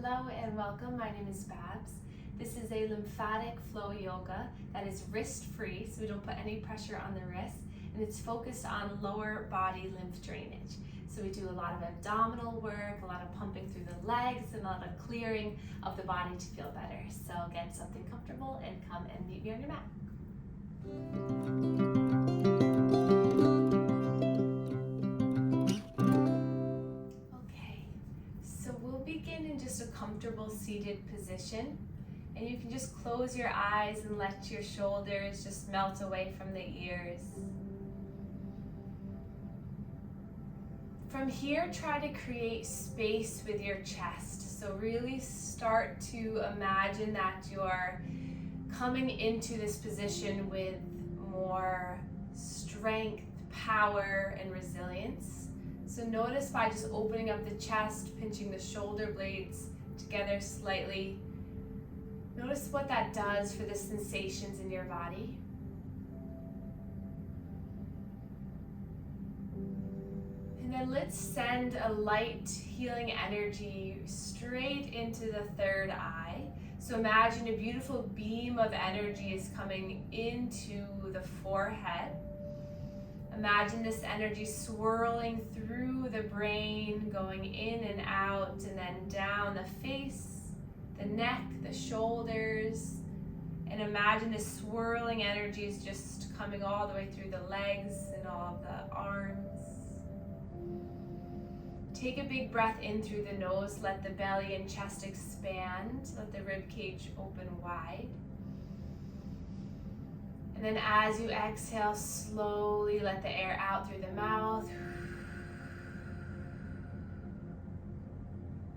Hello and welcome. My name is Babz. This is a lymphatic flow yoga that is wrist-free, so we don't put any pressure on the wrist, and it's focused on lower body lymph drainage. So we do a lot of abdominal work, a lot of pumping through the legs, and a lot of clearing of the body to feel better. So get something comfortable and come and meet me on your mat. Begin in just a comfortable seated position, and you can just close your eyes and let your shoulders just melt away from the ears. From here, try to create space with your chest. So really start to imagine that you're coming into this position with more strength, power, and resilience. So notice by just opening up the chest, pinching the shoulder blades together slightly, notice what that does for the sensations in your body. And then let's send a light healing energy straight into the third eye. So imagine a beautiful beam of energy is coming into the forehead. Imagine this energy swirling through the brain, going in and out, and then down the face, the neck, the shoulders. And imagine this swirling energy is just coming all the way through the legs and all of the arms. Take a big breath in through the nose. Let the belly and chest expand. Let the rib cage open wide. And then as you exhale, slowly let the air out through the mouth.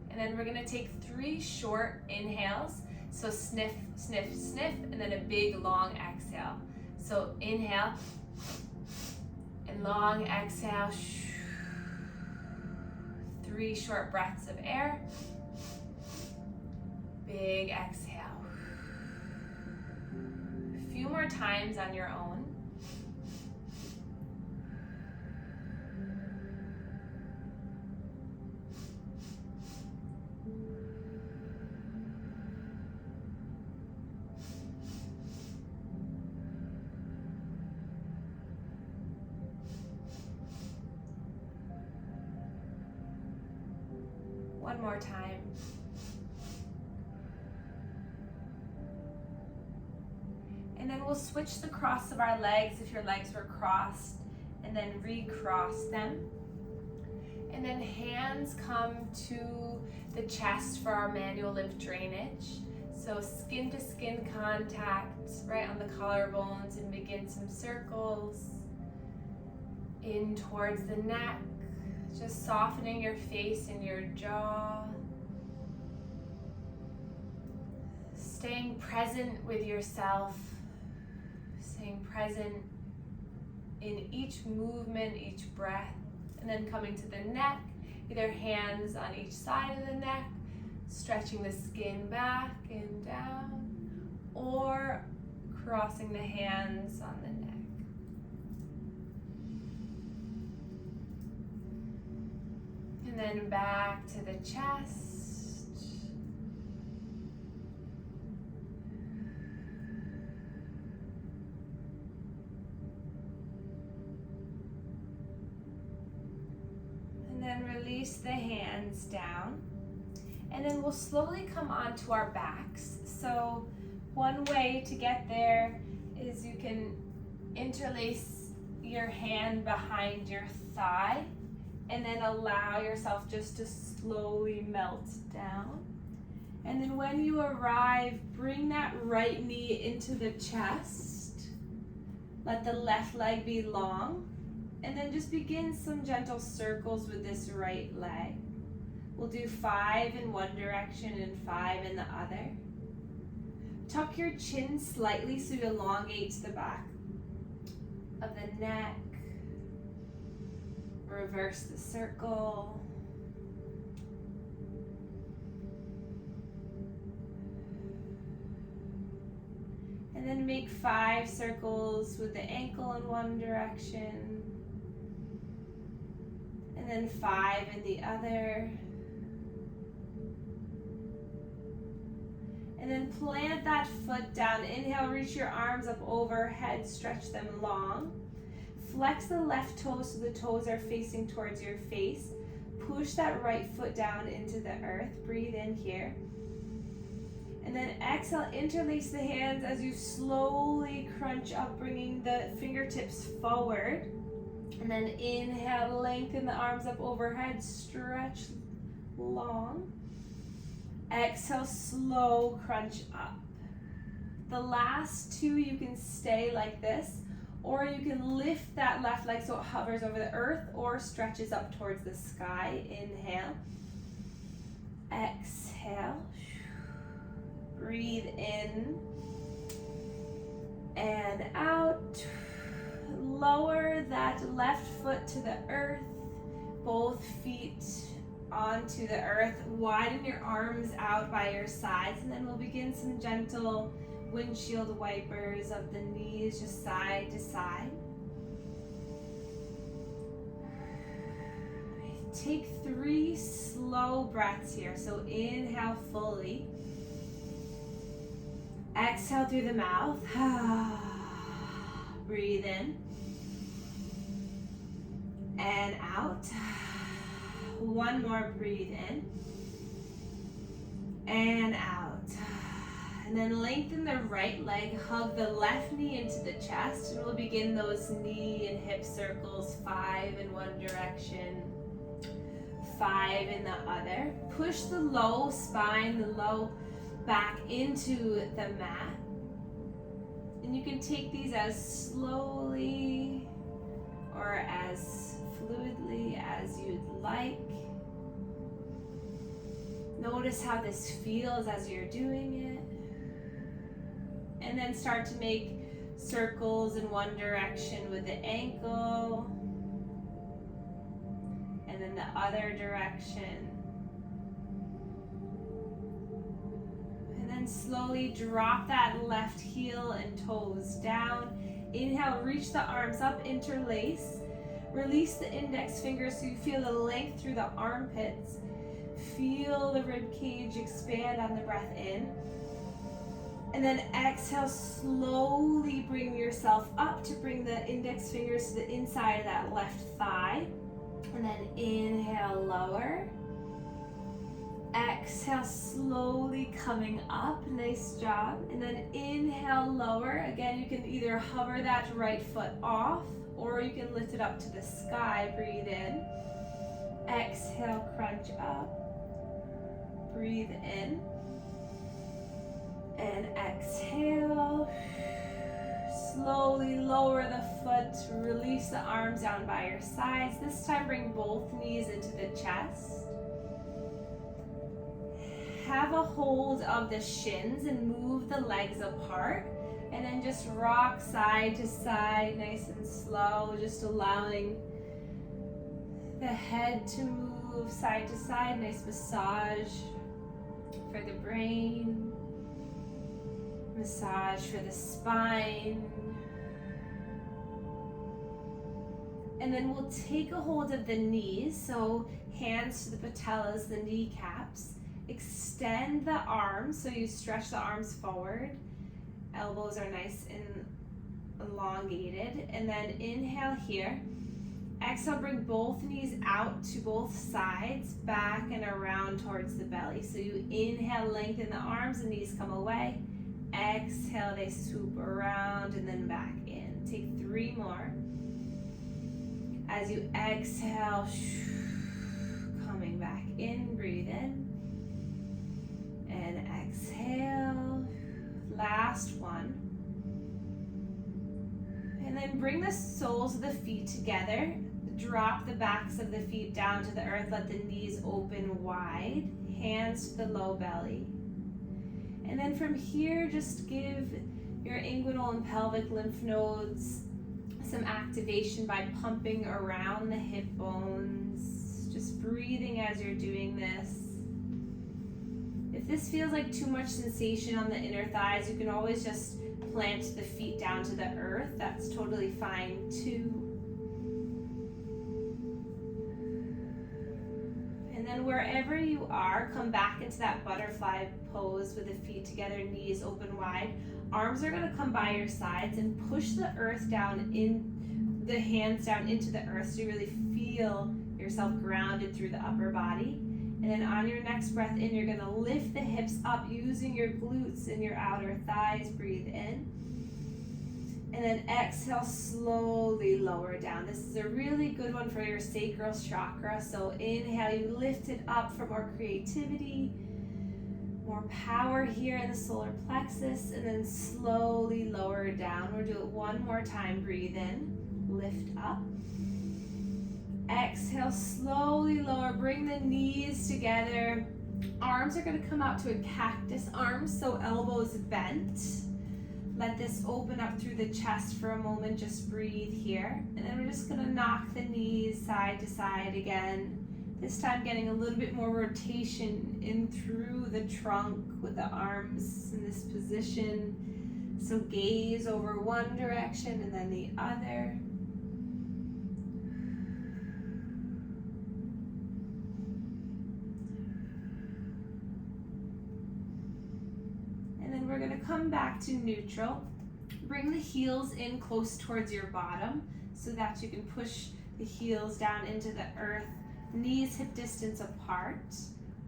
And then we're gonna take 3 short inhales. So sniff, sniff, sniff, and then a big long exhale. So inhale, and long exhale. 3 short breaths of air. Big exhale. Few more times on your own. One more time. And then we'll switch the cross of our legs if your legs were crossed, and then recross them. And then hands come to the chest for our manual lymph drainage. So skin to skin contact right on the collarbones, and begin some circles in towards the neck, just softening your face and your jaw. Staying present with yourself. Staying present in each movement, each breath, and then coming to the neck, either hands on each side of the neck, stretching the skin back and down, or crossing the hands on the neck. And then back to the chest. Then release the hands down, and then we'll slowly come onto our backs. So one way to get there is you can interlace your hand behind your thigh, and then allow yourself just to slowly melt down. And then when you arrive, bring that right knee into the chest. Let the left leg be long. And then just begin some gentle circles with this right leg. We'll do 5 in one direction and 5 in the other. Tuck your chin slightly so you elongate the back of the neck. Reverse the circle. And then make 5 circles with the ankle in one direction. And then 5 in the other. And then plant that foot down. Inhale, reach your arms up overhead, stretch them long. Flex the left toes so the toes are facing towards your face. Push that right foot down into the earth. Breathe in here. And then exhale, interlace the hands as you slowly crunch up, bringing the fingertips forward. And then inhale, lengthen the arms up overhead, stretch long. Exhale, slow crunch up. The last two you can stay like this, or you can lift that left leg so it hovers over the earth or stretches up towards the sky. Inhale. Exhale. Breathe in and out. Lower that left foot to the earth, both feet onto the earth. Widen your arms out by your sides, and then we'll begin some gentle windshield wipers of the knees, just side to side. Take 3 slow breaths here. So inhale fully. Exhale through the mouth. Breathe in and out. One more, breathe in and out. And then lengthen the right leg, hug the left knee into the chest, and we'll begin those knee and hip circles, 5 in one direction, 5 in the other. Push the low spine, the low back into the mat. And you can take these as slowly or as fluidly as you'd like. Notice how this feels as you're doing it. And then start to make circles in one direction with the ankle. And then the other direction. And then slowly drop that left heel and toes down. Inhale, reach the arms up, interlace. Release the index fingers so you feel the length through the armpits. Feel the rib cage expand on the breath in. And then exhale, slowly bring yourself up to bring the index fingers to the inside of that left thigh. And then inhale, lower. Exhale, slowly coming up. Nice job. And then inhale, lower. Again, you can either hover that right foot off, or you can lift it up to the sky. Breathe in. Exhale, crunch up. Breathe in. And exhale. Slowly lower the foot. Release the arms down by your sides. This time, bring both knees into the chest. Have a hold of the shins and move the legs apart. And then just rock side to side, nice and slow, just allowing the head to move side to side. Nice massage for the brain, massage for the spine. And then we'll take a hold of the knees, so hands to the patellas, the kneecaps. Extend the arms, so you stretch the arms forward. Elbows are nice and elongated. And then inhale here. Exhale, bring both knees out to both sides, back and around towards the belly. So you inhale, lengthen the arms, the knees come away. Exhale, they swoop around and then back in. Take 3 more. As you exhale, coming back in, breathe in. And exhale. Last one. And then bring the soles of the feet together. Drop the backs of the feet down to the earth. Let the knees open wide. Hands to the low belly. And then from here, just give your inguinal and pelvic lymph nodes some activation by pumping around the hip bones. Just breathing as you're doing this. If this feels like too much sensation on the inner thighs, you can always just plant the feet down to the earth. That's totally fine too. And then then wherever you are, come back into that butterfly pose with the feet together, knees open wide. Arms are gonna come by your sides and push the earth down the hands down into the earth so you really feel yourself grounded through the upper body. And then on your next breath in, you're gonna lift the hips up using your glutes and your outer thighs. Breathe in. And then exhale, slowly lower down. This is a really good one for your sacral chakra. So inhale, you lift it up for more creativity, more power here in the solar plexus, and then slowly lower down. We'll do it one more time. Breathe in, lift up. Exhale, slowly lower. Bring the knees together. Arms are going to come out to a cactus arms, so elbows bent. Let this open up through the chest for a moment. Just breathe here. And then we're just going to knock the knees side to side again. This time getting a little bit more rotation in through the trunk with the arms in this position. So gaze over one direction and then the other. We're going to come back to neutral. Bring the heels in close towards your bottom so that you can push the heels down into the earth, knees hip distance apart,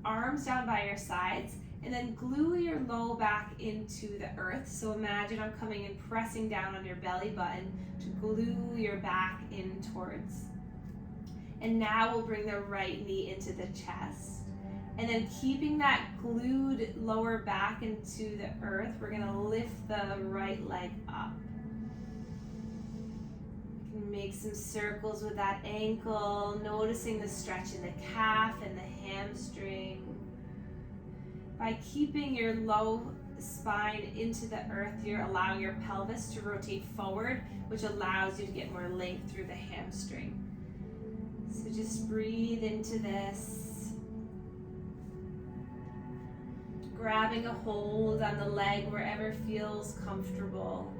arms down by your sides, and then glue your low back into the earth. So imagine I'm coming and pressing down on your belly button to glue your back in towards. And now we'll bring the right knee into the chest. And then keeping that glued lower back into the earth, we're gonna lift the right leg up. You can make some circles with that ankle, noticing the stretch in the calf and the hamstring. By keeping your low spine into the earth, you're allowing your pelvis to rotate forward, which allows you to get more length through the hamstring. So just breathe into this. Grabbing a hold on the leg wherever feels comfortable.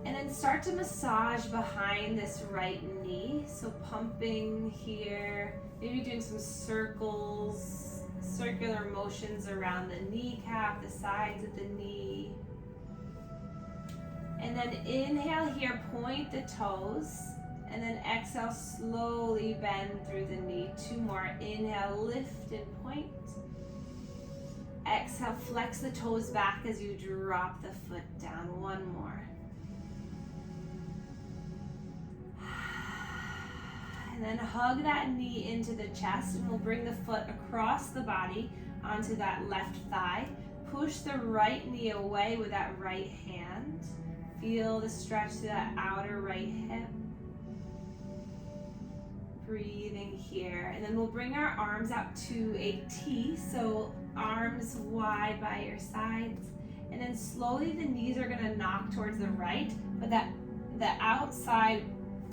And then start to massage behind this right knee. So pumping here, maybe doing some circles, circular motions around the kneecap, the sides of the knee. And then inhale here, point the toes. And then exhale, slowly bend through the knee. Two more. Inhale, lift and point. Exhale, flex the toes back as you drop the foot down. One more. And then hug that knee into the chest, and we'll bring the foot across the body onto that left thigh. Push the right knee away with that right hand. Feel the stretch to that outer right hip. Breathing here, and then we'll bring our arms out to a T, so arms wide by your sides, and then slowly the knees are going to knock towards the right, but the outside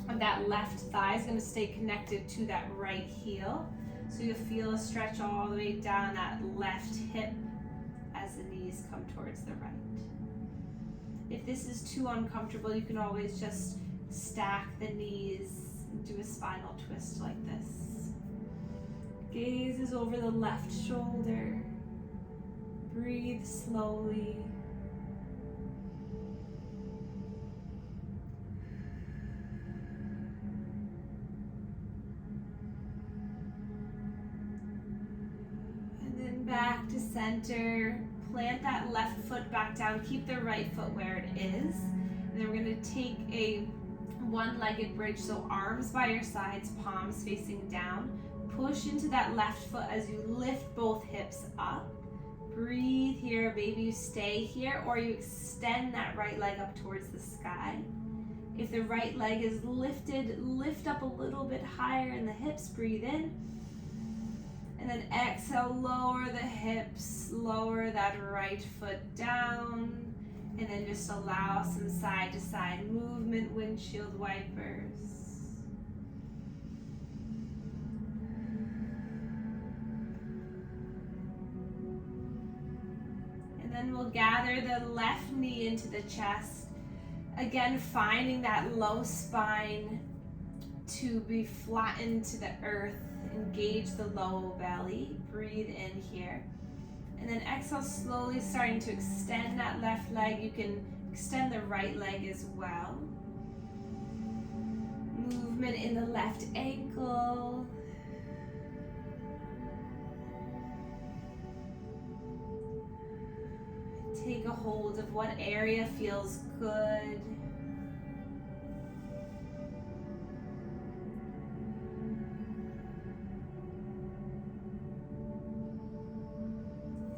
of that left thigh is going to stay connected to that right heel, so you'll feel a stretch all the way down that left hip as the knees come towards the right. If this is too uncomfortable, you can always just stack the knees, do a spinal twist like this. Gaze is over the left shoulder. Breathe slowly. And then back to center. Plant that left foot back down. Keep the right foot where it is. And then we're going to take a one-legged bridge, so arms by your sides, palms facing down. Push into that left foot as you lift both hips up. Breathe here, maybe you stay here or you extend that right leg up towards the sky. If the right leg is lifted, lift up a little bit higher in the hips, breathe in. And then exhale, lower the hips, lower that right foot down. And then just allow some side to side movement, windshield wipers. And then we'll gather the left knee into the chest. Again, finding that low spine to be flattened to the earth engage the low belly. Breathe in here. And then exhale, slowly starting to extend that left leg. You can extend the right leg as well. Movement in the left ankle. Take a hold of what area feels good.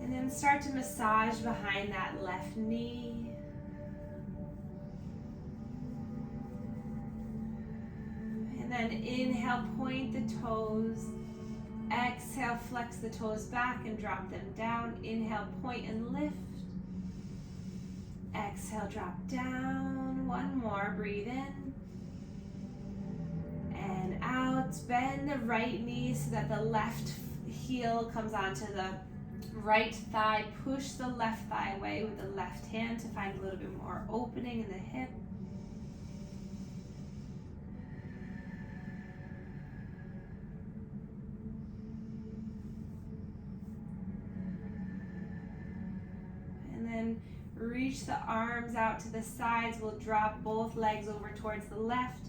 And then start to massage behind that left knee. And then inhale, point the toes. Exhale, flex the toes back and drop them down. Inhale, point and lift. Exhale, drop down. One more, breathe in. And out. Bend the right knee so that the left heel comes onto the right thigh. Push the left thigh away with the left hand to find a little bit more opening in the hip. And then reach the arms out to the sides. We'll drop both legs over towards the left,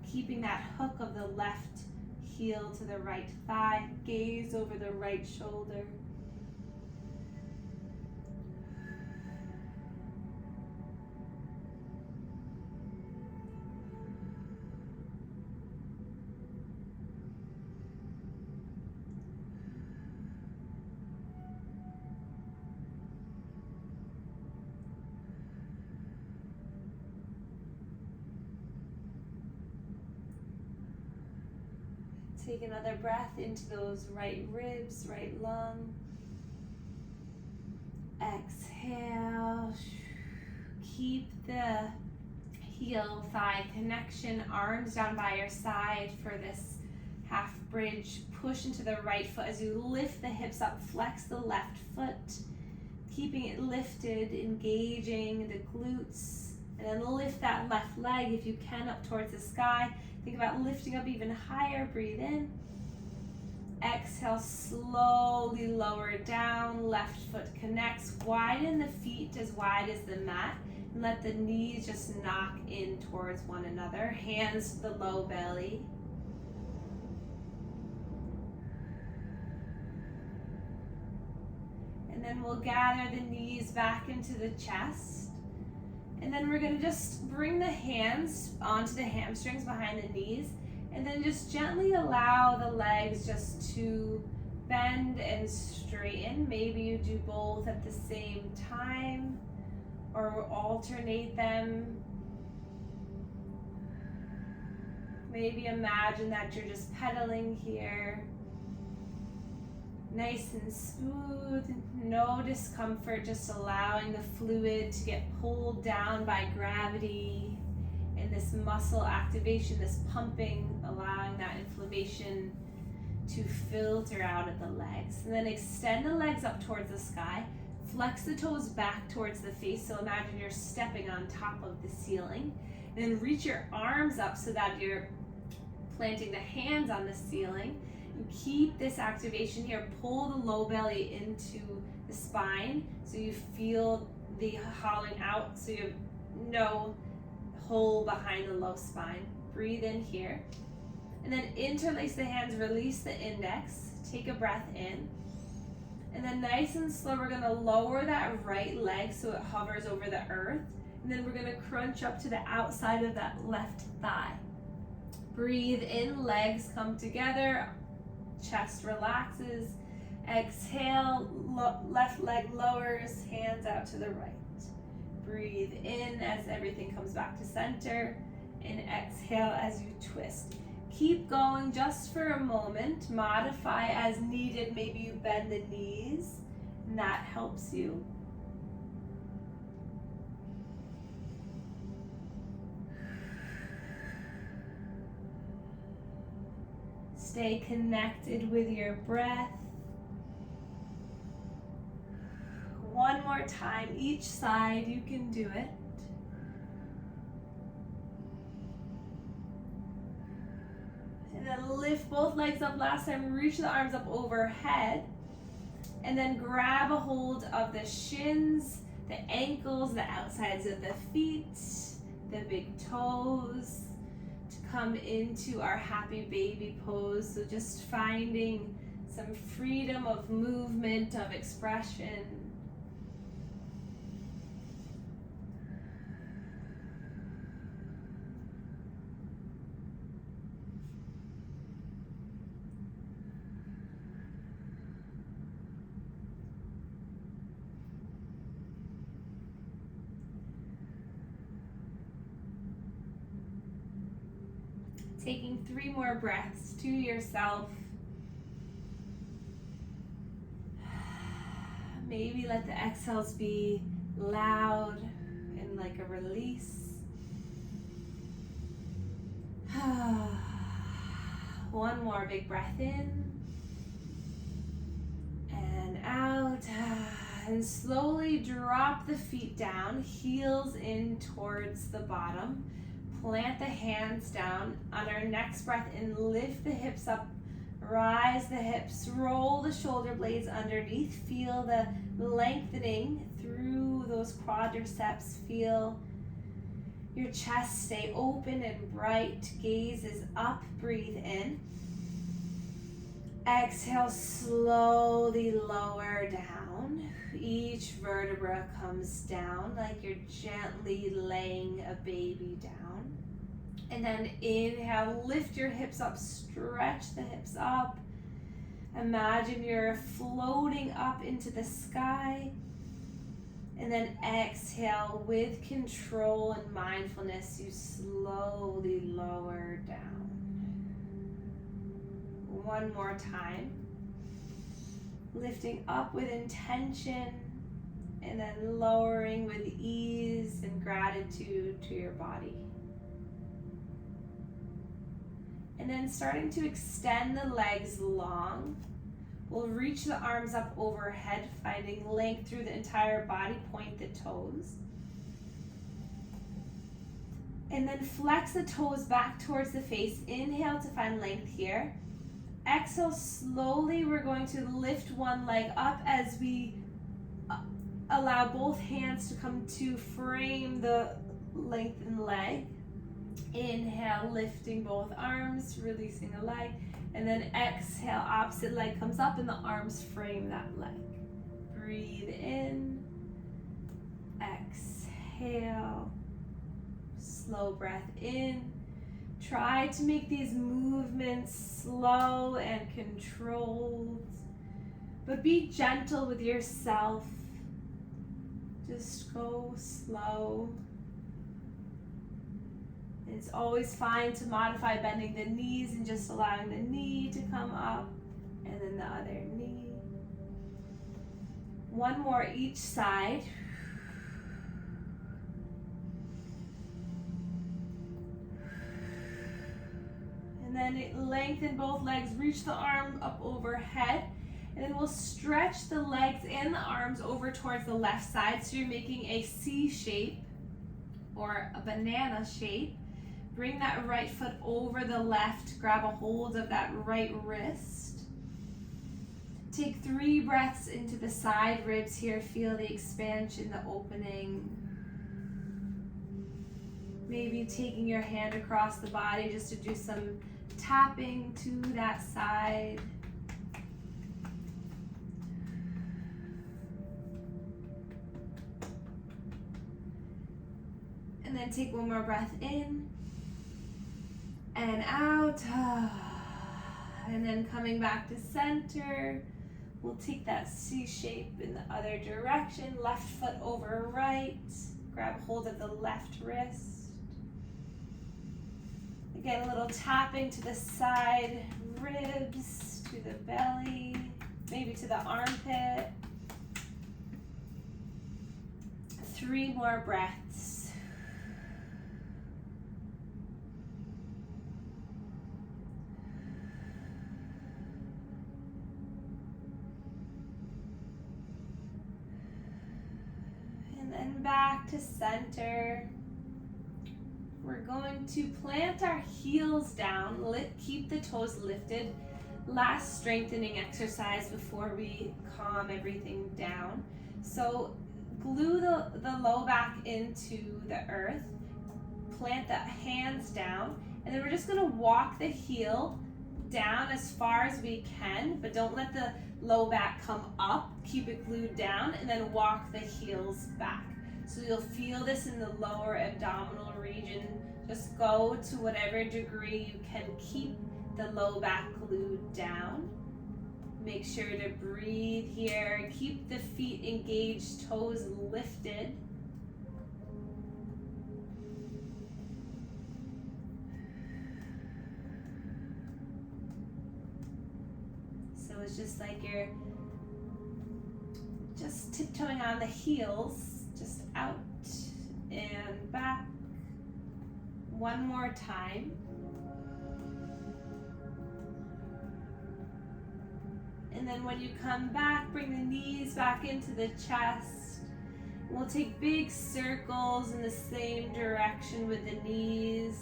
keeping that hook of the left heel to the right thigh. Gaze over the right shoulder. Take another breath into those right ribs, right lung. Exhale. Keep the heel thigh connection, arms down by your side for this half bridge. Push into the right foot as you lift the hips up, flex the left foot, keeping it lifted, engaging the glutes. And then lift that left leg if you can up towards the sky. Think about lifting up even higher. Breathe in. Exhale, slowly lower it down. Left foot connects. Widen the feet as wide as the mat. And let the knees just knock in towards one another. Hands to the low belly. And then we'll gather the knees back into the chest. And then we're going to just bring the hands onto the hamstrings behind the knees, and then just gently allow the legs just to bend and straighten. Maybe you do both at the same time or alternate them. Maybe imagine that you're just pedaling here. Nice and smooth, no discomfort, just allowing the fluid to get pulled down by gravity and this muscle activation, this pumping, allowing that inflammation to filter out of the legs. And then extend the legs up towards the sky, flex the toes back towards the face, so imagine you're stepping on top of the ceiling. And then reach your arms up so that you're planting the hands on the ceiling. And keep this activation here. Pull the low belly into the spine so you feel the hollowing out, so you have no hole behind the low spine. Breathe in here. And then interlace the hands, release the index. Take a breath in. And then nice and slow, we're going to lower that right leg so it hovers over the earth. And then we're going to crunch up to the outside of that left thigh. Breathe in, legs come together. Chest relaxes. Exhale, left leg lowers, hands out to the right. Breathe in as everything comes back to center, and exhale as you twist. Keep going just for a moment. Modify as needed. Maybe you bend the knees, and that helps you. Stay connected with your breath. One more time, each side, you can do it. And then lift lift both legs up. Last time, reach the arms up overhead. And then grab a hold of the shins, the ankles, the outsides of the feet, the big toes, to come into our happy baby pose. So just finding some freedom of movement, of expression. Taking 3 more breaths to yourself. Maybe let the exhales be loud and like a release. One more big breath in and out. And slowly drop the feet down, heels in towards the bottom. Plant the hands down. On our next breath in, lift the hips up, rise the hips, roll the shoulder blades underneath. Feel the lengthening through those quadriceps. Feel your chest stay open and bright. Gaze is up, breathe in. Exhale, slowly lower down. Each vertebra comes down like you're gently laying a baby down. And then inhale, lift your hips up, stretch the hips up. Imagine you're floating up into the sky. And then exhale, with control and mindfulness, you slowly lower down. One more time. Lifting up with intention and then lowering with ease and gratitude to your body. And then starting to extend the legs long. We'll reach the arms up overhead, finding length through the entire body, point the toes. And then flex the toes back towards the face. Inhale to find length here. Exhale, slowly we're going to lift one leg up as we allow both hands to come to frame the lengthened leg. Inhale, lifting both arms, releasing a leg. And then exhale, opposite leg comes up and the arms frame that leg. Breathe in. Exhale. Slow breath in. Try to make these movements slow and controlled, but be gentle with yourself. Just go slow. It's always fine to modify bending the knees and just allowing the knee to come up and then the other knee. One more each side. And then lengthen both legs, reach the arm up overhead, and then we'll stretch the legs and the arms over towards the left side. So you're making a C shape or a banana shape. Bring that right foot over the left, grab a hold of that right wrist. Take 3 breaths into the side ribs here, feel the expansion, the opening. Maybe taking your hand across the body just to do some tapping to that side. And then take one more breath in and out. And then coming back to center, we'll take that C shape in the other direction. Left foot over right. Grab hold of the left wrist. Again, a little tapping to the side ribs, to the belly, maybe to the armpit. 3 more breaths. And then back to center. we're going to plant our heels down, keep the toes lifted. Last strengthening exercise before we calm everything down. So glue the low back into the earth, plant the hands down, and then we're just gonna walk the heel down as far as we can, but don't let the low back come up. Keep it glued down and then walk the heels back. So you'll feel this in the lower abdominal region. Just go to whatever degree you can keep the low back glued down. Make sure to breathe here. Keep the feet engaged, toes lifted. So it's just like you're just tiptoeing on the heels, just out and back. One more time. And then when you come back, bring the knees back into the chest. We'll take big circles in the same direction with the knees.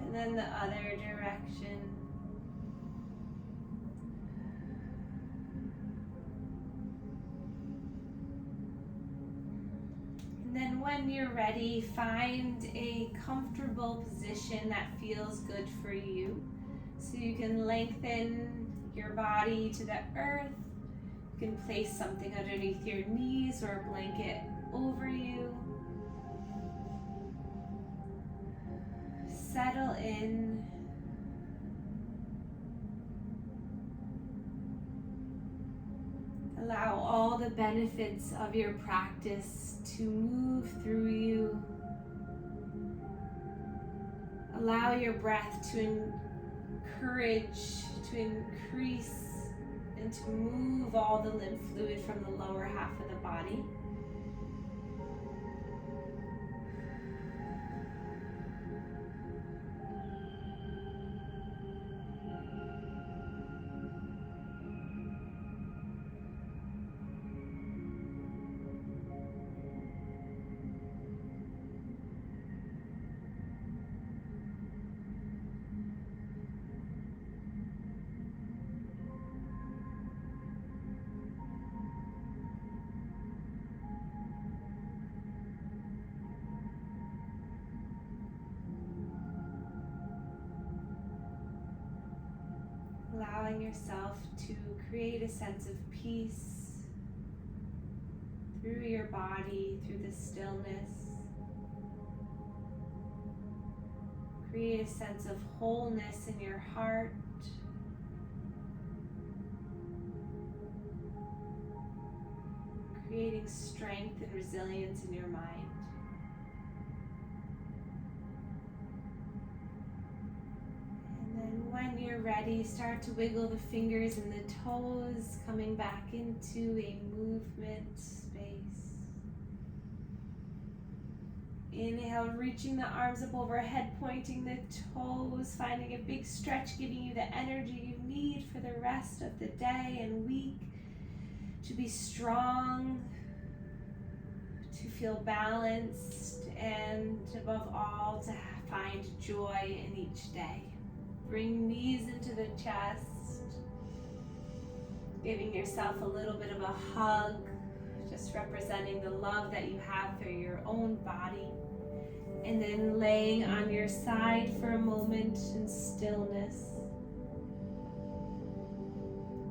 And then the other direction. And then when you're ready, find a comfortable position that feels good for you. So you can lengthen your body to the earth. You can place something underneath your knees or a blanket over you. Settle in. Allow all the benefits of your practice to move through you. Allow your breath to encourage, to increase, and to move all the lymph fluid from the lower half of the body. Allowing yourself to create a sense of peace through your body, through the stillness. Create a sense of wholeness in your heart. Creating strength and resilience in your mind. When you're ready, start to wiggle the fingers and the toes, coming back into a movement space. Inhale, reaching the arms up overhead, pointing the toes, finding a big stretch, giving you the energy you need for the rest of the day and week to be strong, to feel balanced, and above all, to find joy in each day. Bring knees into the chest, giving yourself a little bit of a hug, just representing the love that you have for your own body. And then laying on your side for a moment in stillness.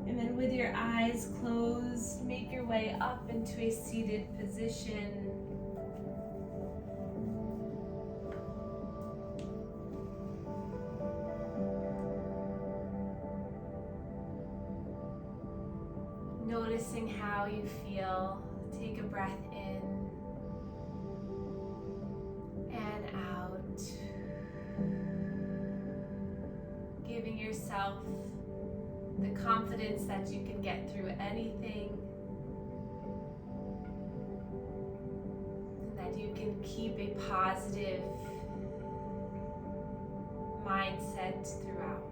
And then with your eyes closed, make your way up into a seated position. Noticing how you feel. Take a breath in and out. Giving yourself the confidence that you can get through anything. And that you can keep a positive mindset throughout.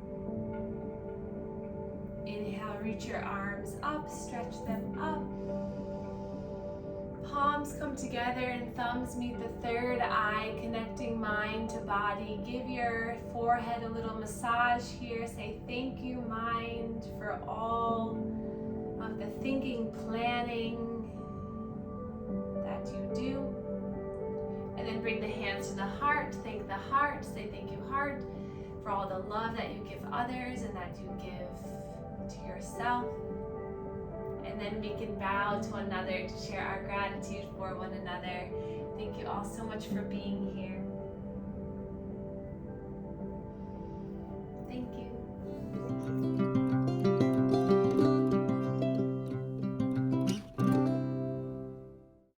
Inhale, reach your arms up, stretch them up. Palms come together and thumbs meet the third eye, connecting mind to body. Give your forehead a little massage here. Say thank you, mind, for all of the thinking, planning that you do. And then bring the hands to the heart. Thank the heart. Say thank you, heart, for all the love that you give others and that you give to yourself. And then we can bow to one another to share our gratitude for one another. Thank you all so much for being here.